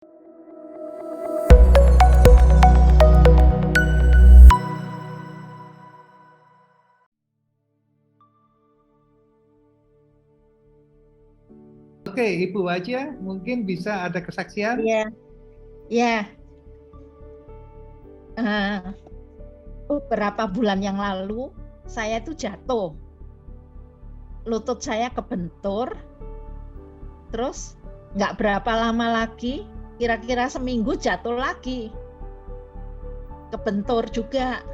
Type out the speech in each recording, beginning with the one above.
Oke, Ibu Waja, mungkin bisa ada kesaksian? Iya, ya. Beberapa bulan yang lalu saya tuh jatuh, lutut saya kebentur, terus nggak berapa lama lagi, kira-kira seminggu jatuh lagi, kebentur juga.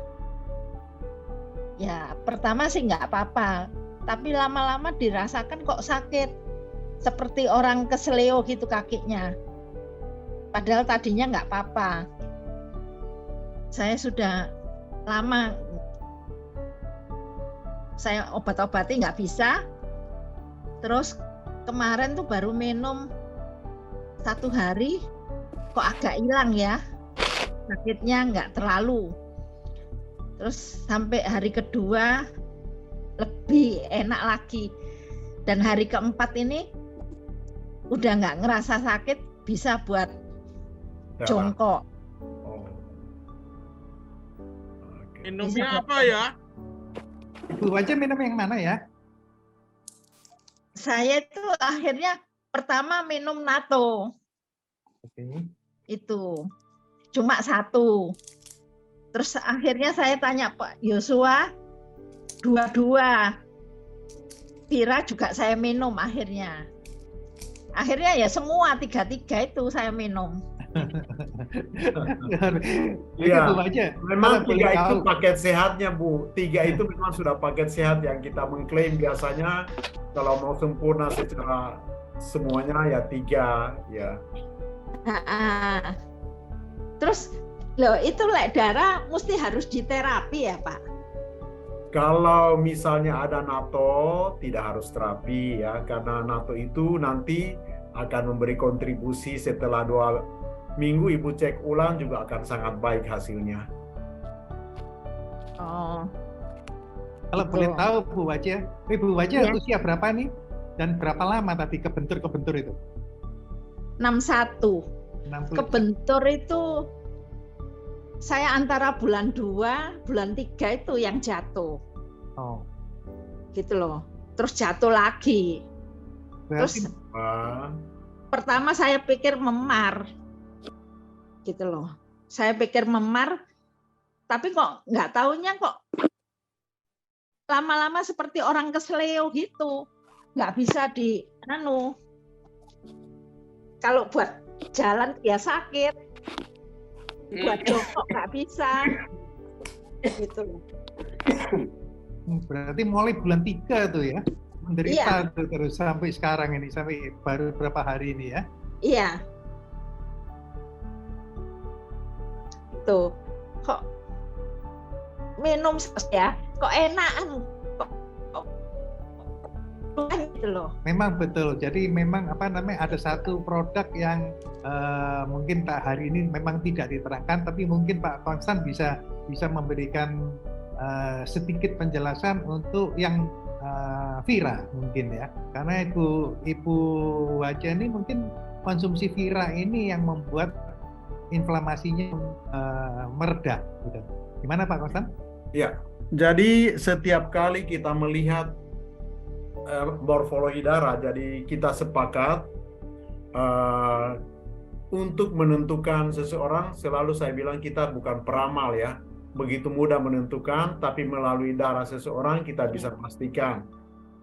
Ya pertama sih nggak apa-apa, tapi lama-lama dirasakan kok sakit, seperti orang keseleo gitu kakinya. Padahal tadinya nggak apa-apa. Saya sudah lama saya obat-obati nggak bisa. Terus kemarin tuh baru minum 1 hari, kok agak hilang ya, sakitnya nggak terlalu. Terus sampai hari kedua lebih enak lagi. Dan hari keempat ini udah nggak ngerasa sakit, bisa buat jongkok. Minumnya apa ya? Ibu Waja minum yang mana ya? Saya itu akhirnya pertama minum NATO. Oke. Itu cuma 1. Terus akhirnya saya tanya Pak Yosua, 2. Vira juga saya minum akhirnya. Akhirnya ya semua 3 itu saya minum. Iya, Ibu Waja, memang kalau 3 itu tahu. paket sehatnya, Bu. 3 itu memang sudah paket sehat yang kita mengklaim biasanya kalau mau sempurna secara semuanya ya 3 ya. Terus loh itu darah mesti harus diterapi ya Pak? Kalau misalnya ada NATO tidak harus terapi ya, karena NATO itu nanti akan memberi kontribusi setelah 2 minggu Ibu cek ulang juga akan sangat baik hasilnya. Oh. Kalau Gitu. boleh tahu Bu Waja, Ibu Waja Ya. usia berapa nih? Dan berapa lama tadi kebentur itu? 61. 60. Kebentur itu saya antara bulan 2, bulan 3 itu yang jatuh. Oh. Gitu loh. Terus jatuh lagi. Berarti Terus pertama saya pikir memar. Gitu loh. Saya pikir memar, tapi kok nggak taunya kok lama-lama seperti orang keseleo gitu. Nggak bisa kalau buat jalan ya sakit. Buat jongkok nggak bisa. Gitu loh. berarti mulai bulan 3 tuh ya? Menderita tuh terus sampai sekarang ini, sampai baru berapa hari ini ya? Iya. Tuh, kok minum ya, kok enakan, kok gitu loh. Memang betul. Jadi memang ada satu produk yang mungkin hari ini memang tidak diterangkan, tapi mungkin Pak Konstan bisa memberikan sedikit penjelasan untuk yang Vira mungkin ya. Karena Ibu Waja ini mungkin konsumsi Vira ini yang membuat inflamasinya mereda. Gitu. Gimana Pak Konstan? Ya, jadi setiap kali kita melihat morfologi darah, jadi kita sepakat untuk menentukan seseorang, selalu saya bilang kita bukan peramal ya, begitu mudah menentukan, tapi melalui darah seseorang kita bisa pastikan.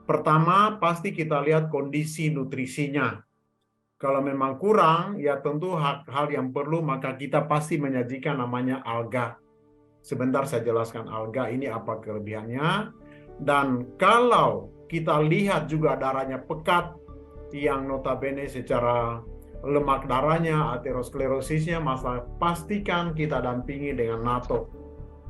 Pertama, pasti kita lihat kondisi nutrisinya. Kalau memang kurang, ya tentu hal yang perlu, maka kita pasti menyajikan namanya alga. Sebentar saya jelaskan alga ini apa kelebihannya. Dan kalau kita lihat juga darahnya pekat, yang notabene secara lemak darahnya, aterosklerosisnya, maka pastikan kita dampingi dengan NATO.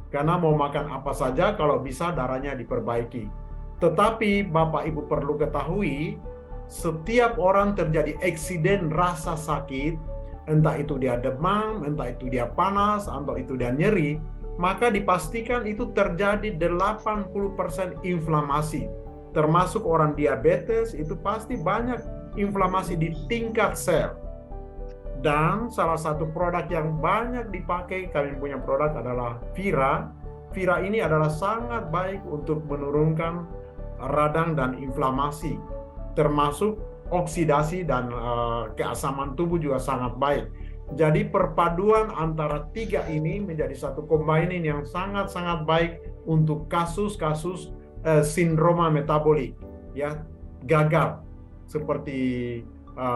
Karena mau makan apa saja, kalau bisa darahnya diperbaiki. Tetapi Bapak Ibu perlu ketahui, setiap orang terjadi eksiden rasa sakit, entah itu dia demam, entah itu dia panas, atau itu dia nyeri, maka dipastikan itu terjadi 80% inflamasi. Termasuk orang diabetes, itu pasti banyak inflamasi di tingkat sel. Dan salah satu produk yang banyak dipakai, kami punya produk adalah Vira. Vira ini adalah sangat baik untuk menurunkan radang dan inflamasi, termasuk oksidasi dan keasaman tubuh juga sangat baik. Jadi perpaduan antara tiga ini menjadi satu combining yang sangat-sangat baik untuk kasus-kasus sindroma metabolik, ya, gagal, seperti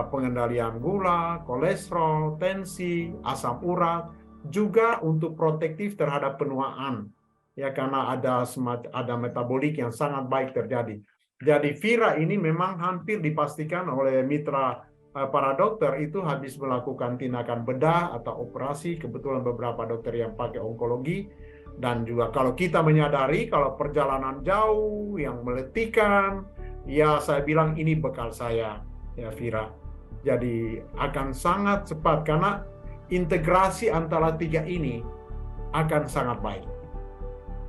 pengendalian gula, kolesterol, tensi, asam urat, juga untuk protektif terhadap penuaan, ya, karena ada metabolik yang sangat baik terjadi. Jadi Vira ini memang hampir dipastikan oleh mitra para dokter itu habis melakukan tindakan bedah atau operasi, kebetulan beberapa dokter yang pakai onkologi, dan juga kalau kita menyadari kalau perjalanan jauh yang meletihkan, ya saya bilang ini bekal saya, ya Vira. Jadi akan sangat cepat karena integrasi antara tiga ini akan sangat baik.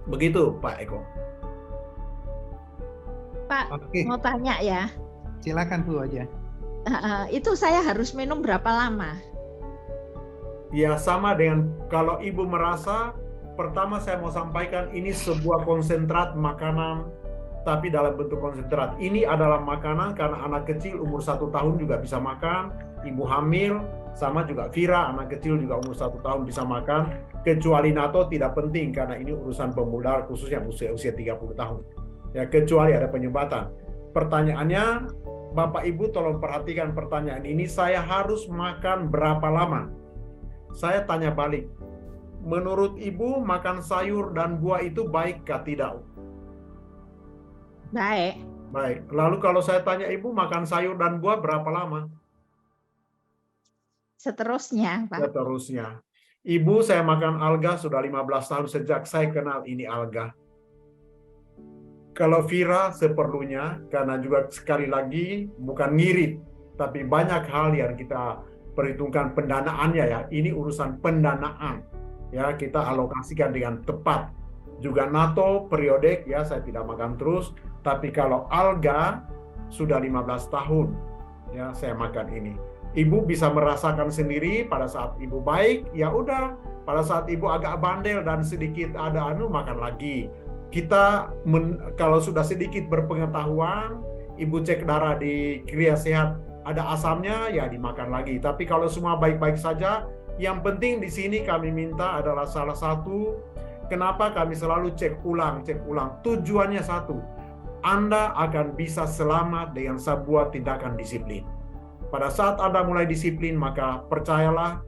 Begitu Pak Eko. Pak, Oke. mau tanya ya. Silakan Bu aja. Itu saya harus minum berapa lama? Ya sama dengan kalau Ibu merasa, pertama saya mau sampaikan ini sebuah konsentrat makanan, tapi dalam bentuk konsentrat. Ini adalah makanan karena anak kecil umur 1 tahun juga bisa makan, ibu hamil, sama juga Vira, anak kecil juga umur 1 tahun bisa makan, kecuali NATO tidak penting karena ini urusan pemuda khususnya usia 30 tahun. Ya, kecuali ada penyebatan. Pertanyaannya, Bapak Ibu tolong perhatikan pertanyaan ini, saya harus makan berapa lama? Saya tanya balik, menurut Ibu makan sayur dan buah itu baikkah tidak? Baik. Baik, lalu kalau saya tanya Ibu makan sayur dan buah berapa lama? Seterusnya, Pak. Seterusnya. Ibu, saya makan alga sudah 15 tahun sejak saya kenal ini alga. Kalau Vira seperlunya, karena juga sekali lagi bukan ngirit, tapi banyak hal yang kita perhitungkan pendanaannya ya. Ini urusan pendanaan. Ya, kita alokasikan dengan tepat. Juga NATO periodik ya, saya tidak makan terus, tapi kalau alga sudah 15 tahun ya saya makan ini. Ibu bisa merasakan sendiri pada saat Ibu baik, ya udah. Pada saat Ibu agak bandel dan sedikit ada makan lagi. Kita kalau sudah sedikit berpengetahuan, Ibu cek darah di Kriya Sehat ada asamnya, ya dimakan lagi. Tapi kalau semua baik-baik saja, yang penting di sini kami minta adalah salah satu, kenapa kami selalu cek ulang. Tujuannya satu, Anda akan bisa selamat dengan sebuah tindakan disiplin. Pada saat Anda mulai disiplin, maka percayalah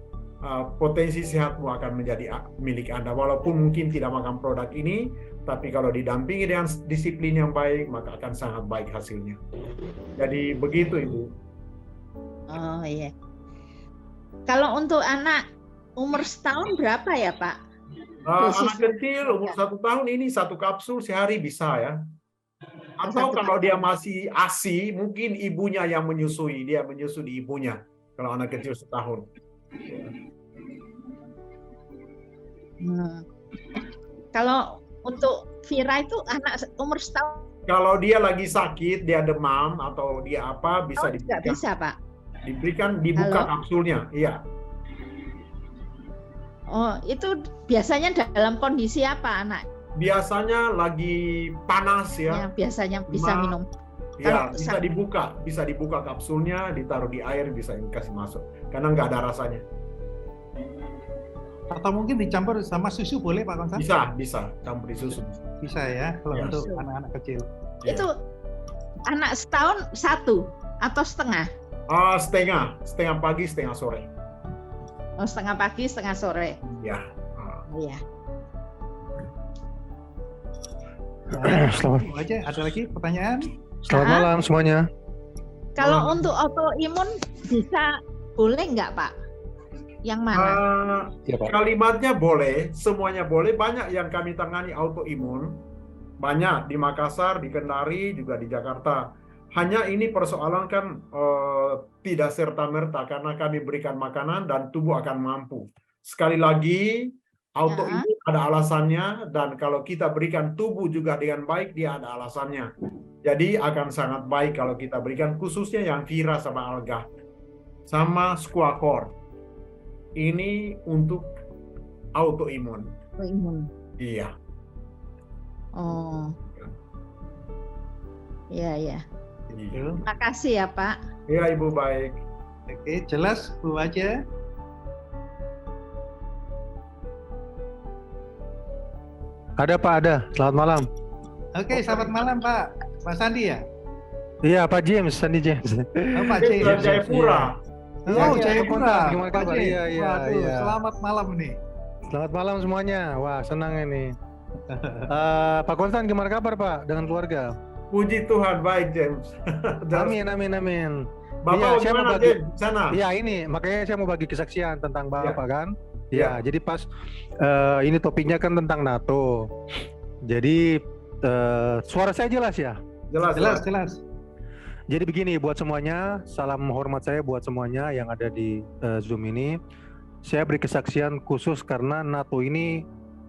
potensi sehatmu akan menjadi milik Anda. Walaupun mungkin tidak makan produk ini, tapi kalau didampingi dengan disiplin yang baik, maka akan sangat baik hasilnya. Jadi begitu Ibu. Oh iya. Kalau untuk anak umur setahun berapa ya Pak? Anak kecil umur 1 tahun ini 1 kapsul sehari bisa ya. Atau kalau dia masih ASI, mungkin ibunya yang menyusui, dia menyusui di ibunya. Kalau anak kecil setahun. Kalau untuk Vira itu anak umur setahun. Kalau dia lagi sakit, dia demam atau dia apa, bisa diberikan. Bisa Pak. Dibuka kapsulnya, iya. Oh, itu biasanya dalam kondisi apa anak? Biasanya lagi panas ya. Biasanya bisa minum. Ya, bisa dibuka kapsulnya, ditaruh di air, bisa dikasih masuk. Karena nggak ada rasanya. Atau mungkin dicampur sama susu boleh Pak Konsan? Bisa campur di susu. Bisa ya, kalau untuk anak-anak kecil. Itu anak setahun 1 atau setengah? Setengah pagi, setengah sore. Oh, setengah pagi, setengah sore. Ya. Iya. Selamat aja. Ada lagi pertanyaan? Selamat malam semuanya. Kalau untuk autoimun bisa boleh nggak Pak? Yang mana? Ya, Pak. Kalimatnya boleh, semuanya boleh. Banyak yang kami tangani autoimun. Banyak di Makassar, di Kendari, juga di Jakarta. Hanya ini persoalan kan tidak serta-merta karena kami berikan makanan dan tubuh akan mampu. Sekali lagi, autoimun ada alasannya, dan kalau kita berikan tubuh juga dengan baik, dia ada alasannya. Jadi akan sangat baik kalau kita berikan, khususnya yang Vira sama alga, sama squacor. ini untuk autoimun. Autoimun. Iya. Oh. Iya, ya. Iya. Terima kasih ya, Pak. Iya, Ibu, baik. Oke, jelas Bu aja. Ada Pak, ada. Selamat malam. Oke, selamat malam Pak. Pak Sandi ya? Iya, Pak James, Sandi James. Oh, Pak James James. Jayapura. Oh, Iya, Jayapura. gimana Pak kabar? James. Iya, iya, Waduh, iya. selamat malam nih. Selamat malam semuanya. Wah, senang ini. Pak Konstan, gimana kabar Pak dengan keluarga? Puji Tuhan, baik James. Amin, amin, amin. Bapak Iya, gimana James? Sana? Iya, ini makanya saya mau bagi kesaksian tentang Bapak kan. Ya. Ya, jadi pas ini topiknya kan tentang NATO. Jadi suara saya jelas ya? Jelas. Jadi begini buat semuanya, salam hormat saya buat semuanya yang ada di Zoom ini. Saya beri kesaksian khusus karena NATO ini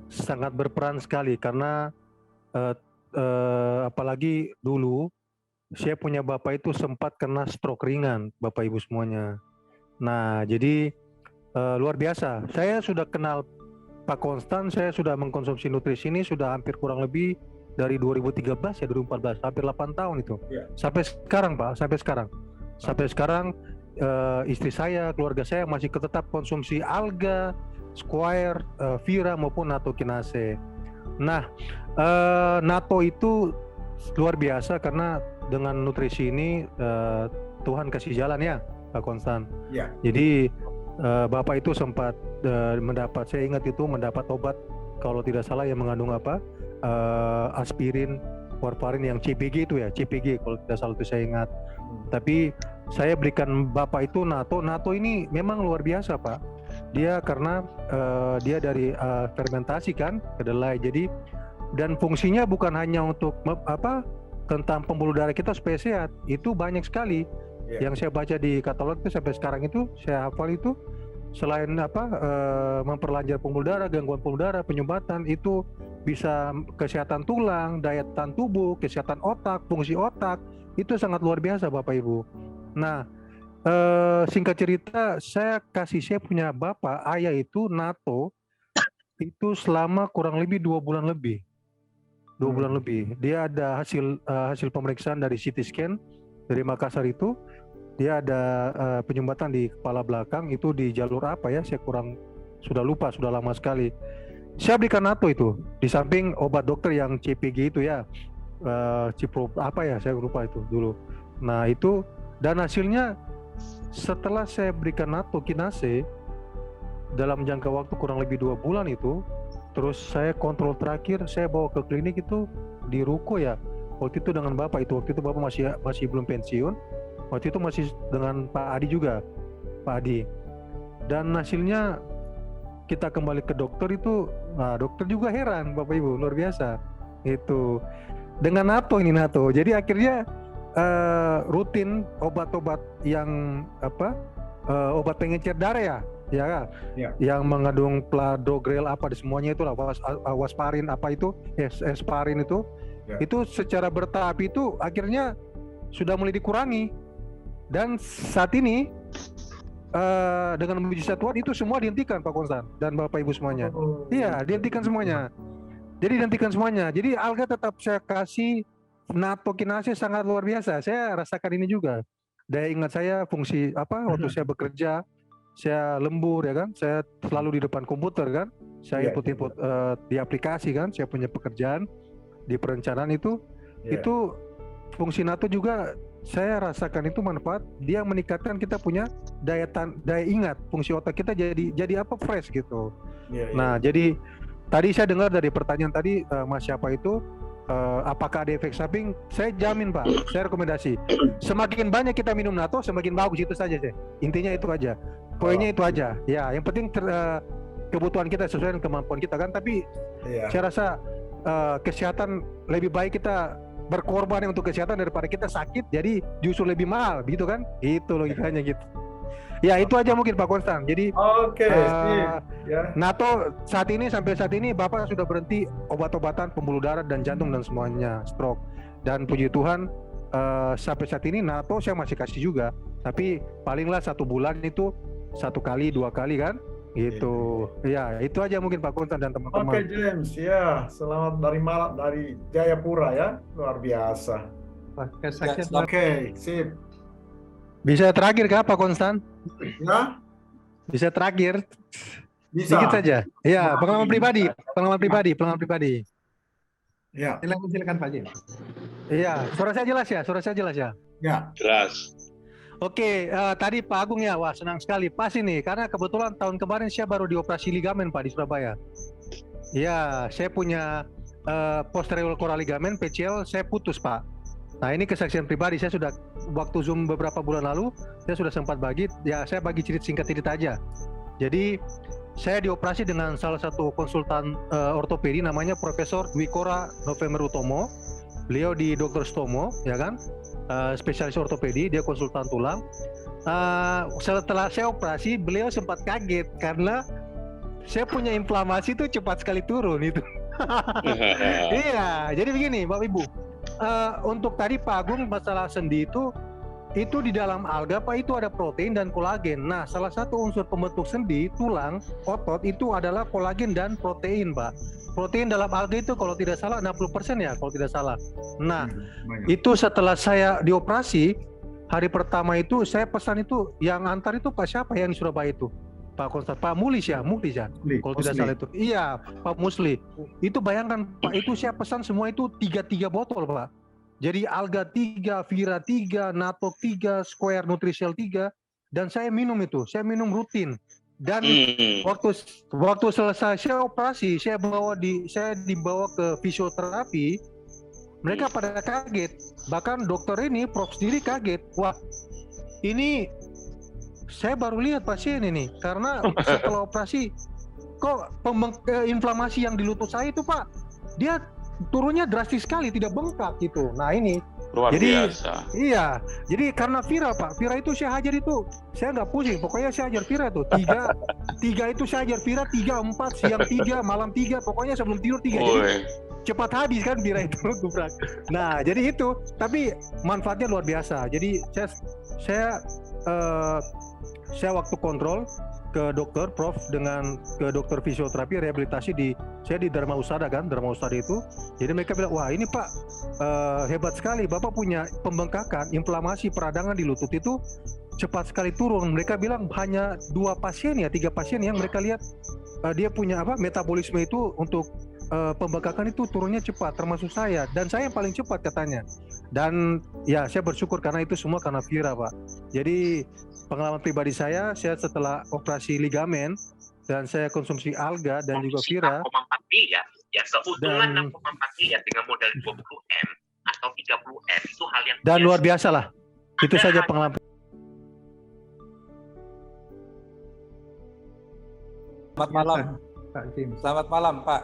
sangat berperan sekali karena apalagi dulu saya punya bapak itu sempat kena stroke ringan, Bapak Ibu semuanya. Nah, jadi luar biasa. Saya sudah kenal Pak Konstan, saya sudah mengkonsumsi nutrisi ini sudah hampir kurang lebih dari 2013 ya 2014, hampir 8 tahun itu. Ya. Sampai sekarang Pak, sampai sekarang istri saya, keluarga saya masih tetap konsumsi alga, square, vira maupun NATO kinase. Nah, NATO itu luar biasa karena dengan nutrisi ini Tuhan kasih jalan ya Pak Konstan. Ya. Jadi Bapak itu sempat mendapat, saya ingat itu mendapat obat kalau tidak salah yang mengandung apa? Aspirin, warfarin yang CPG itu ya, CPG kalau tidak salah itu saya ingat. Tapi saya berikan Bapak itu NATO ini memang luar biasa Pak. Dia karena dia dari fermentasi kan, kedelai. Jadi dan fungsinya bukan hanya untuk tentang pembuluh darah kita supaya sehat. Itu banyak sekali yang saya baca di katalog itu sampai sekarang itu saya hafal itu. Selain memperlancar pembuluh darah, gangguan pembuluh darah, penyumbatan, itu bisa kesehatan tulang, daya tahan tubuh, kesehatan otak, fungsi otak, itu sangat luar biasa Bapak Ibu. Nah, singkat cerita, saya punya bapak, ayah itu NATO itu selama kurang lebih 2 bulan lebih. 2 bulan lebih. Dia ada hasil pemeriksaan dari CT scan dari Makassar itu. Dia ada penyumbatan di kepala belakang itu di jalur apa ya? Saya sudah lupa, sudah lama sekali. Saya berikan NATO itu di samping obat dokter yang CPG itu ya, Cipro apa ya? Saya lupa itu dulu. Nah itu dan hasilnya setelah saya berikan NATO kinase dalam jangka waktu kurang lebih 2 bulan itu, terus saya kontrol terakhir saya bawa ke klinik itu di Ruko ya. Waktu itu dengan bapak itu, waktu itu bapak masih belum pensiun. Waktu itu masih dengan Pak Adi juga, Pak Adi. Dan hasilnya kita kembali ke dokter itu, nah dokter juga heran Bapak Ibu, luar biasa. Itu dengan NATO. Jadi akhirnya rutin obat-obat yang obat pengencer darah ya. Yang mengandung pladogrel apa di semuanya itulah, wasparin apa itu, esparin itu. Itu secara bertahap itu akhirnya sudah mulai dikurangi. Dan saat ini dengan mujizat Tuhan itu semua dihentikan Pak Konstan dan Bapak Ibu semuanya. Iya, dihentikan semuanya. Jadi alga tetap saya kasih, NATO kinase sangat luar biasa. Saya rasakan ini juga. Daya ingat saya, fungsi waktu saya bekerja, saya lembur ya kan. Saya selalu di depan komputer kan. Saya input di aplikasi kan. Saya punya pekerjaan di perencanaan itu. Itu fungsi NATO juga saya rasakan itu manfaat. Dia meningkatkan kita punya daya ingat, fungsi otak kita jadi fresh gitu. Nah jadi tadi saya dengar dari pertanyaan tadi Mas siapa itu, apakah ada efek samping? Saya jamin Pak, saya rekomendasi semakin banyak kita minum NATO semakin bagus, itu saja sih. Intinya itu aja, poinnya itu aja ya. Yang penting kebutuhan kita sesuai dengan kemampuan kita kan. Tapi saya rasa kesehatan lebih baik kita berkorban untuk kesehatan daripada kita sakit jadi justru lebih mahal, begitu kan? Itu logikanya gitu. Ya itu aja mungkin Pak Konstan. Jadi NATO sampai saat ini Bapak sudah berhenti obat-obatan pembuluh darah dan jantung dan semuanya, stroke. Dan puji Tuhan sampai saat ini NATO saya masih kasih juga. Tapi palinglah 1 bulan itu 1 kali 2 kali kan gitu. Ya itu aja mungkin Pak Konstan dan teman-teman. Oke James, ya selamat dari Jayapura ya, luar biasa. Kesaksian Oke, sip. Bisa terakhir kah Pak Konstan? Ya, Bisa terakhir? bisa. Sedikit saja. Ya, pengalaman pribadi. Ya, silakan Pak James. Iya, suara saya jelas ya? ya. Jelas. Oke, tadi Pak Agung ya, wah senang sekali. Pas ini, karena kebetulan tahun kemarin saya baru dioperasi ligamen Pak di Surabaya. Ya, saya punya posterior coral ligamen PCL, saya putus Pak. Nah ini kesaksian pribadi, saya sudah waktu Zoom beberapa bulan lalu, saya sudah sempat bagi, ya saya bagi singkat cerita aja. Jadi saya dioperasi dengan salah satu konsultan ortopedi namanya Profesor Dwikora November Utomo. Beliau di Dr. Stomo, ya kan, spesialis ortopedi, dia konsultan tulang. Setelah saya operasi, beliau sempat kaget karena saya punya inflamasi itu cepat sekali turun itu. Iya, jadi begini, Bapak Ibu. Untuk tadi Pak Agung masalah sendi itu di dalam alga Pak itu ada protein dan kolagen. Nah, salah satu unsur pembentuk sendi, tulang, otot itu adalah kolagen dan protein, Pak. Protein dalam alga itu kalau tidak salah 60% ya, kalau tidak salah. Nah, itu setelah saya dioperasi, hari pertama itu saya pesan itu yang antar itu Pak siapa yang di Surabaya itu? Pak Konstan, Pak Mulis ya, kalau tidak salah itu. Iya, Pak Musli. Itu bayangkan Pak, itu saya pesan semua itu 3 botol Pak. Jadi Alga 3, Vira 3, Natok 3, Square Nutricell 3, dan saya minum rutin. Dan waktu selesai saya operasi, saya dibawa ke fisioterapi. Mereka pada kaget. Bahkan dokter ini, Prof sendiri kaget. Wah, ini saya baru lihat pasien ini, karena setelah operasi kok inflamasi yang di lutut saya itu Pak, dia turunnya drastis sekali, tidak bengkak gitu. Nah ini luar biasa. Iya, jadi karena Vira Pak, Vira itu saya hajar itu, saya nggak pusing, pokoknya saya hajar Vira itu 3 itu saya hajar Vira 3, 4, siang 3, malam 3, pokoknya sebelum tidur 3. Jadi cepat habis kan Vira itu gubrak. Nah jadi itu, tapi manfaatnya luar biasa. Jadi saya waktu kontrol ke dokter Prof ke dokter fisioterapi rehabilitasi saya di Dharma Usada itu. Jadi mereka bilang, wah ini Pak hebat sekali, Bapak punya pembengkakan, inflamasi peradangan di lutut itu cepat sekali turun. Mereka bilang hanya 3 pasien yang mereka lihat dia punya metabolisme itu untuk pembengkakan itu turunnya cepat, termasuk saya, dan saya yang paling cepat katanya. Dan ya saya bersyukur karena itu semua karena Vira Pak. Jadi pengalaman pribadi saya setelah operasi ligamen dan saya konsumsi alga dan juga Vira. 6,4 miliar, ya seutuhan 6,4 miliar dengan modal 20M atau 30M itu hal yang dan luar biasa lah. Itu saja pengalaman. Selamat malam, Pak James. Selamat malam Pak.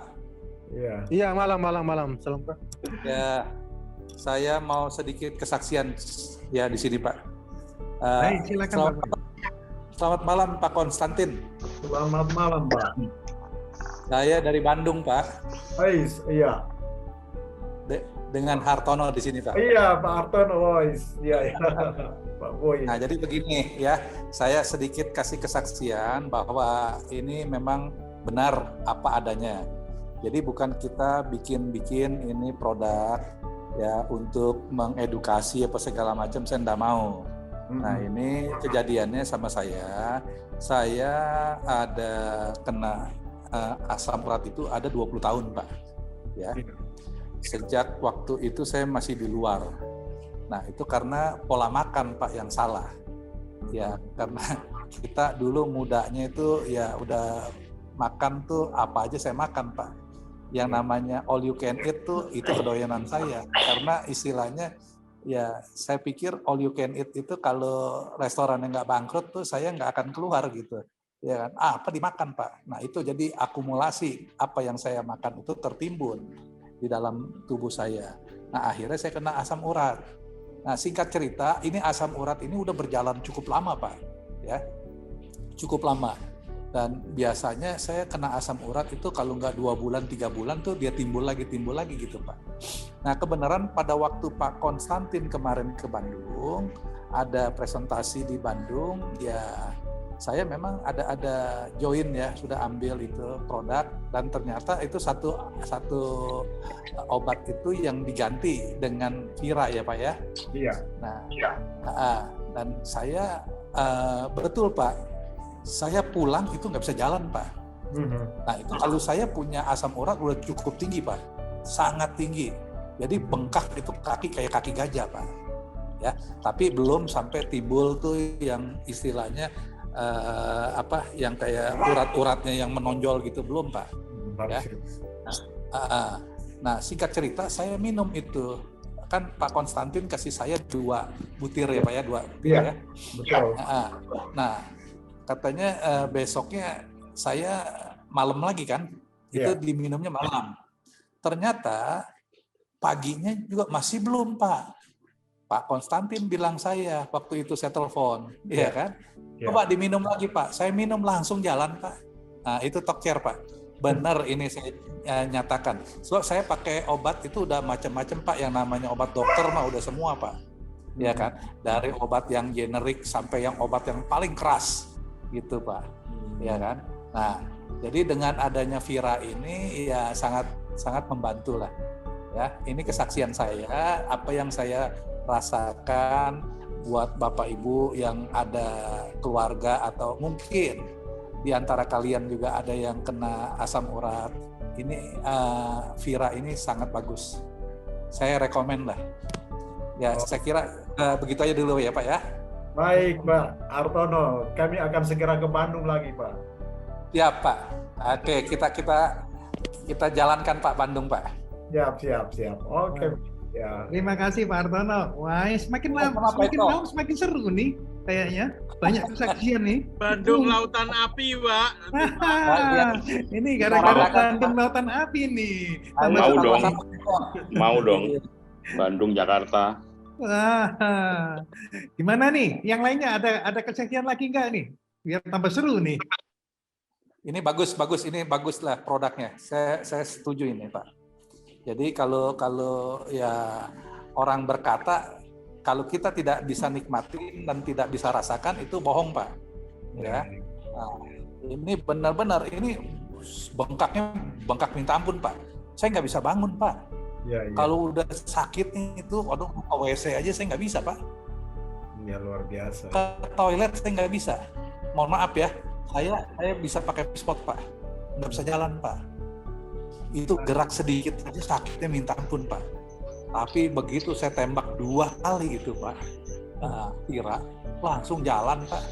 Iya malam. Salam Pak. Ya, saya mau sedikit kesaksian ya di sini Pak. Baik, silakan Pak. Selamat malam Pak Konstantin. Selamat malam Pak. Saya dari Bandung Pak. Iya. Dengan Hartono di sini Pak. Iya Pak Hartono, iya. Pak Boy. Nah jadi begini ya, saya sedikit kasih kesaksian bahwa ini memang benar apa adanya. Jadi bukan kita bikin ini produk ya untuk mengedukasi apa segala macam, saya enggak mau. Nah ini kejadiannya sama saya ada kena asam urat itu ada 20 tahun Pak. Ya. Sejak waktu itu saya masih di luar. Nah itu karena pola makan Pak yang salah. Ya karena kita dulu mudanya itu ya udah makan tuh apa aja saya makan Pak. Yang namanya all you can eat tuh itu kedoyanan saya. Karena istilahnya ya saya pikir all you can eat itu kalau restoran yang nggak bangkrut tuh saya nggak akan keluar gitu. Ya kan? Apa dimakan Pak? Nah itu jadi akumulasi apa yang saya makan itu tertimbun di dalam tubuh saya. Nah akhirnya saya kena asam urat. Nah singkat cerita ini asam urat ini udah berjalan cukup lama Pak. Ya cukup lama. Dan biasanya saya kena asam urat itu kalau nggak 2 bulan, 3 bulan tuh dia timbul lagi gitu Pak. Nah kebenaran pada waktu Pak Konstantin kemarin ke Bandung, ada presentasi di Bandung, ya saya memang ada join ya, sudah ambil itu produk, dan ternyata itu satu obat itu yang diganti dengan Vira ya Pak ya. Iya. Nah, dan saya betul Pak, saya pulang itu nggak bisa jalan Pak. Nah itu kalau saya punya asam urat udah cukup tinggi Pak, sangat tinggi. Jadi bengkak itu kaki kayak kaki gajah Pak. Ya, tapi belum sampai timbul tuh yang istilahnya yang kayak urat-uratnya yang menonjol gitu, belum Pak. Ya. Nah singkat cerita saya minum itu, kan Pak Konstantin kasih saya 2 butir ya Pak ya, 2 butir ya. Betul. Nah katanya besoknya saya malam lagi kan, itu diminumnya malam. Ternyata paginya juga masih belum Pak. Pak Konstantin bilang saya waktu itu saya telepon, ya kan? Coba diminum lagi Pak. Saya minum langsung jalan Pak. Nah itu Tokcer Pak. Benar ini saya nyatakan. Sebab saya pakai obat itu udah macam-macam Pak. Yang namanya obat dokter mah udah semua Pak. Ya kan? Dari obat yang generik sampai yang obat yang paling keras gitu Pak. Ya kan? Nah jadi dengan adanya Vira ini ya sangat membantu lah. Ya ini kesaksian saya, apa yang saya rasakan buat Bapak Ibu yang ada keluarga atau mungkin di antara kalian juga ada yang kena asam urat. Ini Vira ini sangat bagus. Saya rekomen lah. Ya, saya kira begitu aja dulu ya Pak ya. Baik Pak Hartono, kami akan segera ke Bandung lagi Pak. Ya Pak. Oke, kita jalankan Pak Bandung Pak. Siap. Oke. Ya. Terima kasih Pak Hartono. Wah, semakin lama semakin seru nih kayaknya. Banyak kesaksian nih. Bandung Lautan Api, Pak. Ini gara-gara Bandung Lautan Api nih. Mau dong. Bandung Jakarta. Gimana nih? Yang lainnya ada kesaksian lagi nggak nih? Biar tambah seru nih. Ini bagus. Ini bagus lah produknya. Saya setuju ini Pak. Jadi kalau ya orang berkata kalau kita tidak bisa nikmatin dan tidak bisa rasakan itu bohong Pak. Ya. Nah, ini benar-benar ini bengkak minta ampun Pak. Saya nggak bisa bangun Pak. Ya. Kalau udah sakit itu, waduh ke WC aja saya nggak bisa Pak. Ya luar biasa. Ke toilet saya nggak bisa. Mohon maaf ya, saya bisa pakai spot Pak. Nggak bisa jalan Pak. Itu gerak sedikit aja sakitnya minta ampun Pak. Tapi begitu saya tembak 2 kali itu Pak, Vira langsung jalan Pak.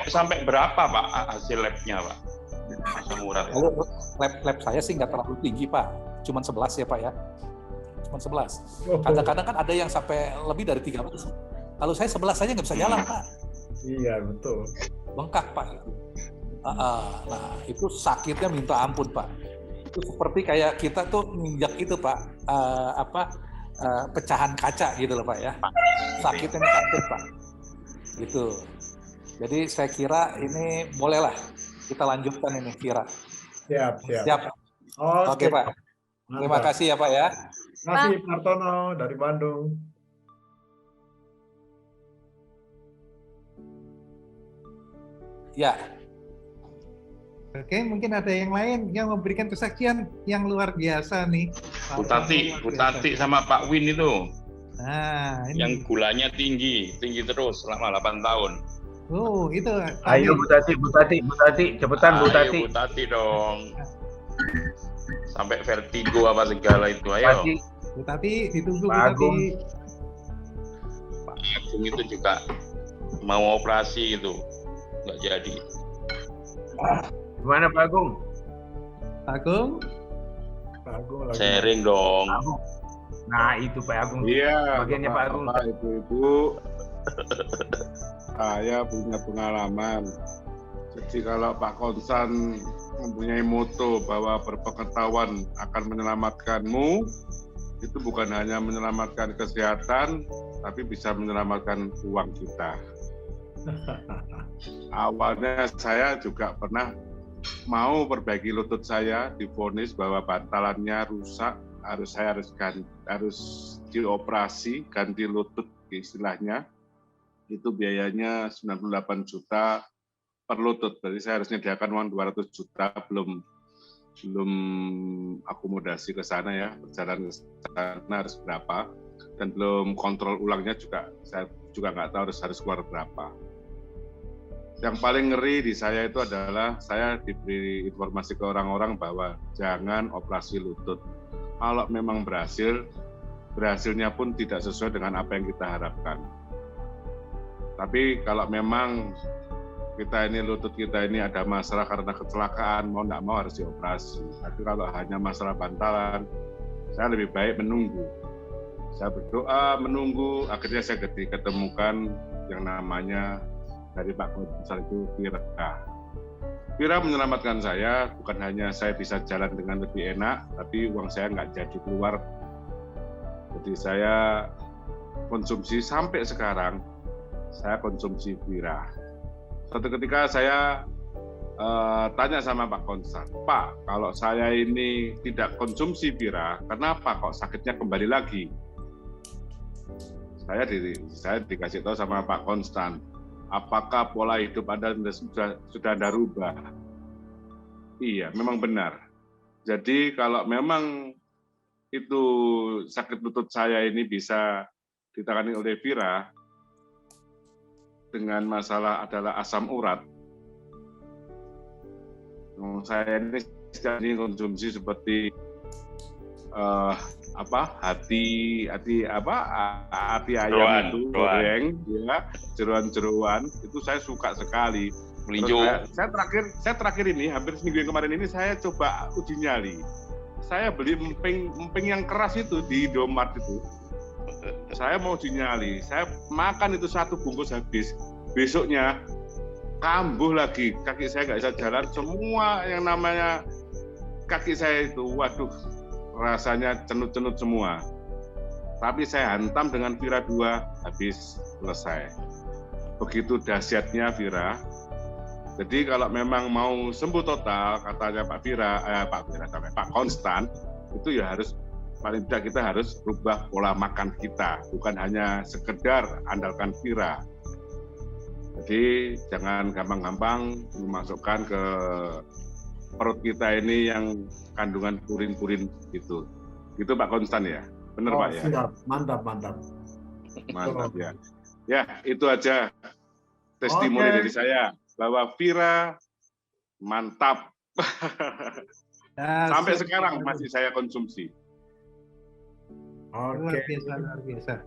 Sampai berapa Pak hasil labnya Pak? Asam urat. Lab saya sih nggak terlalu tinggi Pak, cuman 11 ya Pak ya, cuman 11. Kadang-kadang kan ada yang sampai lebih dari 13. Kalau saya 11 saja nggak bisa jalan Pak. Iya betul. Bengkak Pak. Nah itu sakitnya minta ampun Pak. Itu seperti kayak kita tuh nginjak itu Pak, pecahan kaca gitu loh Pak ya. Sakitnya minta ampun Pak. Gitu. Jadi saya kira ini bolehlah kita lanjutkan ini Vira. Siap. Oke Pak. Terima kasih ya Pak ya. Terima kasih Pak Hartono dari Bandung. Ya. Oke, mungkin ada yang lain yang memberikan kesaksian yang luar biasa nih. Bu Tati sama Pak Win itu. Nah, ini. Yang gulanya tinggi terus selama 8 tahun. Oh, itu. Ayo Bu Tati, cepetan Bu Tati. Ayo Bu Tati dong. Sampai vertigo apa segala itu, ayo. Bu Tati, ditunggu Bu Pak Tati. Pak Agung itu juga mau operasi itu, nggak jadi. Gimana Pak Agung? Pak Agung? Pak Agung lagi. Sharing dong. Nah itu Pak Agung. Iya, bagiannya Pak Agung. Ibu-ibu, saya punya pengalaman. Jadi kalau Pak Konsan mempunyai moto bahwa berpengetahuan akan menyelamatkanmu, itu bukan hanya menyelamatkan kesehatan, tapi bisa menyelamatkan uang kita. Awalnya saya juga pernah mau perbaiki lutut saya, divonis bahwa bantalannya rusak, harus dioperasi, ganti lutut istilahnya. itu biayanya 98 juta per lutut. Berarti saya harus menyediakan uang 200 juta, belum akomodasi ke sana ya, perjalanan ke sana harus berapa, dan belum kontrol ulangnya juga, saya juga nggak tahu harus keluar berapa. Yang paling ngeri di saya itu adalah saya diberi informasi ke orang-orang bahwa jangan operasi lutut. Kalau memang berhasilnya pun tidak sesuai dengan apa yang kita harapkan. Tapi kalau memang lutut kita ini ada masalah karena kecelakaan, mau nggak mau harus dioperasi. Tapi kalau hanya masalah bantalan, saya lebih baik menunggu. Saya berdoa, menunggu, akhirnya saya ketemukan yang namanya dari Pak Konstan itu Vira. Vira menyelamatkan saya, bukan hanya saya bisa jalan dengan lebih enak, tapi uang saya nggak jadi keluar. Jadi saya konsumsi sampai sekarang, saya konsumsi Vira. Suatu ketika saya tanya sama Pak Konstan, Pak, kalau saya ini tidak konsumsi Vira, kenapa kok sakitnya kembali lagi? Saya dikasih tahu sama Pak Konstan, apakah pola hidup Anda sudah Anda rubah? Iya, memang benar. Jadi kalau memang itu sakit lutut saya ini bisa ditangani oleh Vira dengan masalah adalah asam urat. Saya ini konsumsi seperti hati ayam itu goreng, ya, jeroan-jeroan itu saya suka sekali. Saya terakhir ini hampir seminggu yang kemarin ini saya coba uji nyali. Saya beli emping yang keras itu di Indomaret itu. Saya mau uji nyali. Saya makan itu 1 bungkus habis. Besoknya kambuh lagi, kaki saya nggak bisa jalan. Semua yang namanya kaki saya itu, waduh, rasanya cenut-cenut semua. Tapi saya hantam dengan Vira 2, habis selesai. Begitu dahsyatnya Vira. Jadi kalau memang mau sembuh total, katanya Pak Konstan, itu ya harus, paling tidak kita harus rubah pola makan kita, bukan hanya sekedar andalkan Vira. Jadi jangan gampang-gampang memasukkan ke perut kita ini yang kandungan purin-purin gitu. Gitu Pak Konstan ya? Benar Pak ya? Siap. Mantap. Mantap ya. Ya, itu aja testimoni dari saya bahwa Vira mantap. Sampai sekarang masih saya konsumsi. Luar biasa.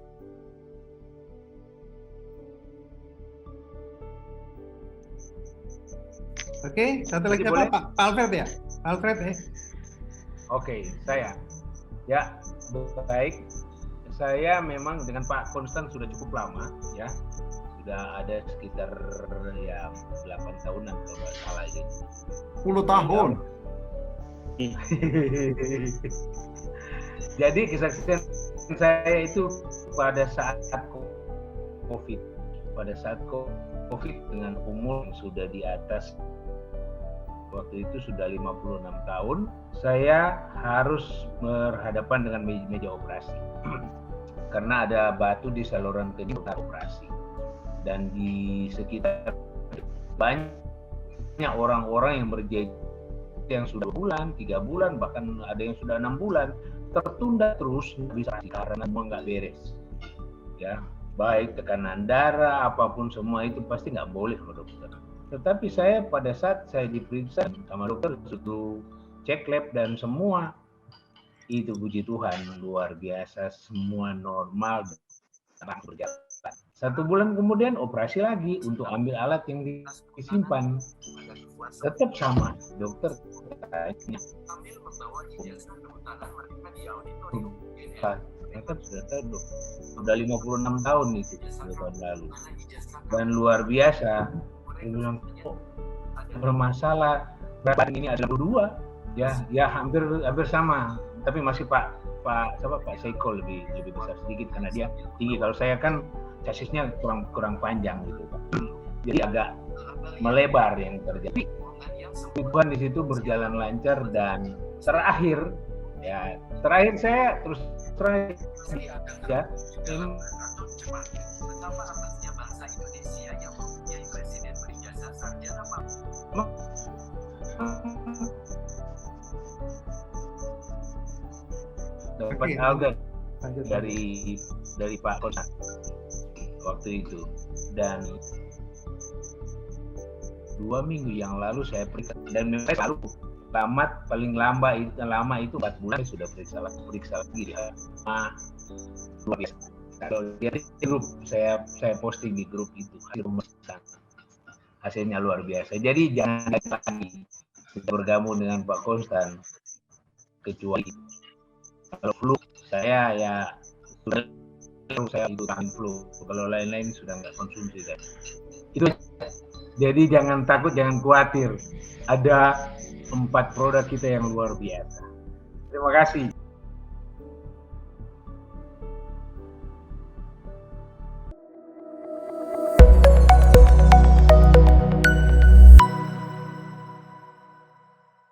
Oke, satu lagi apa Pak? Alfred ya? Alfred ya? Oke, saya. Ya, baik. Saya memang dengan Pak Konstan sudah cukup lama, ya. Sudah ada sekitar 8 tahunan kalau nggak salah gitu. 10 tahun. Jadi kesaksian saya itu pada saat COVID. Pada saat COVID dengan umur yang sudah di atas, waktu itu sudah 56 tahun, saya harus berhadapan dengan meja operasi. Karena ada batu di saluran kening operasi. Dan di sekitar banyak orang-orang yang berjejak yang sudah 2 bulan, 3 bulan, bahkan ada yang sudah 6 bulan, tertunda terus bisa karena semua nggak beres. Ya, baik tekanan darah, apapun semua itu pasti nggak boleh kalau dokter. Tetapi saya pada saat saya diperiksa sama dokter, sudah cek lab dan semua itu puji Tuhan luar biasa, semua normal dan berjalan. 1 bulan kemudian operasi lagi untuk ambil alat yang disimpan. Tetap sama, dokter tanya. Ternyata sudah 56 tahun itu tahun lalu. Dan luar biasa, dia bilang kok bermasalah. Badan ini ada 2, ya hampir sama. Tapi masih Pak Seiko lebih besar sedikit karena dia tinggi. Kalau saya kan chassisnya kurang panjang gitu Pak. Jadi agak melebar yang terjadi. Tuhan di situ berjalan lancar dan terakhir saya dapat Oke, alga lanjut. dari Pak Konsan waktu itu, dan 2 minggu yang lalu saya periksa, dan memang selalu paling lama itu 4 bulan saya sudah periksa lagi ya. Luar biasa. Kalau di grup saya posting di grup itu hasilnya luar biasa. Jadi jangan lagi kita bergabung dengan Pak Konstan, kecuali kalau flu saya itu tahan flu, kalau lain-lain sudah nggak konsumsi saya. Itu jadi jangan takut, jangan khawatir, ada 4 produk kita yang luar biasa. Terima kasih.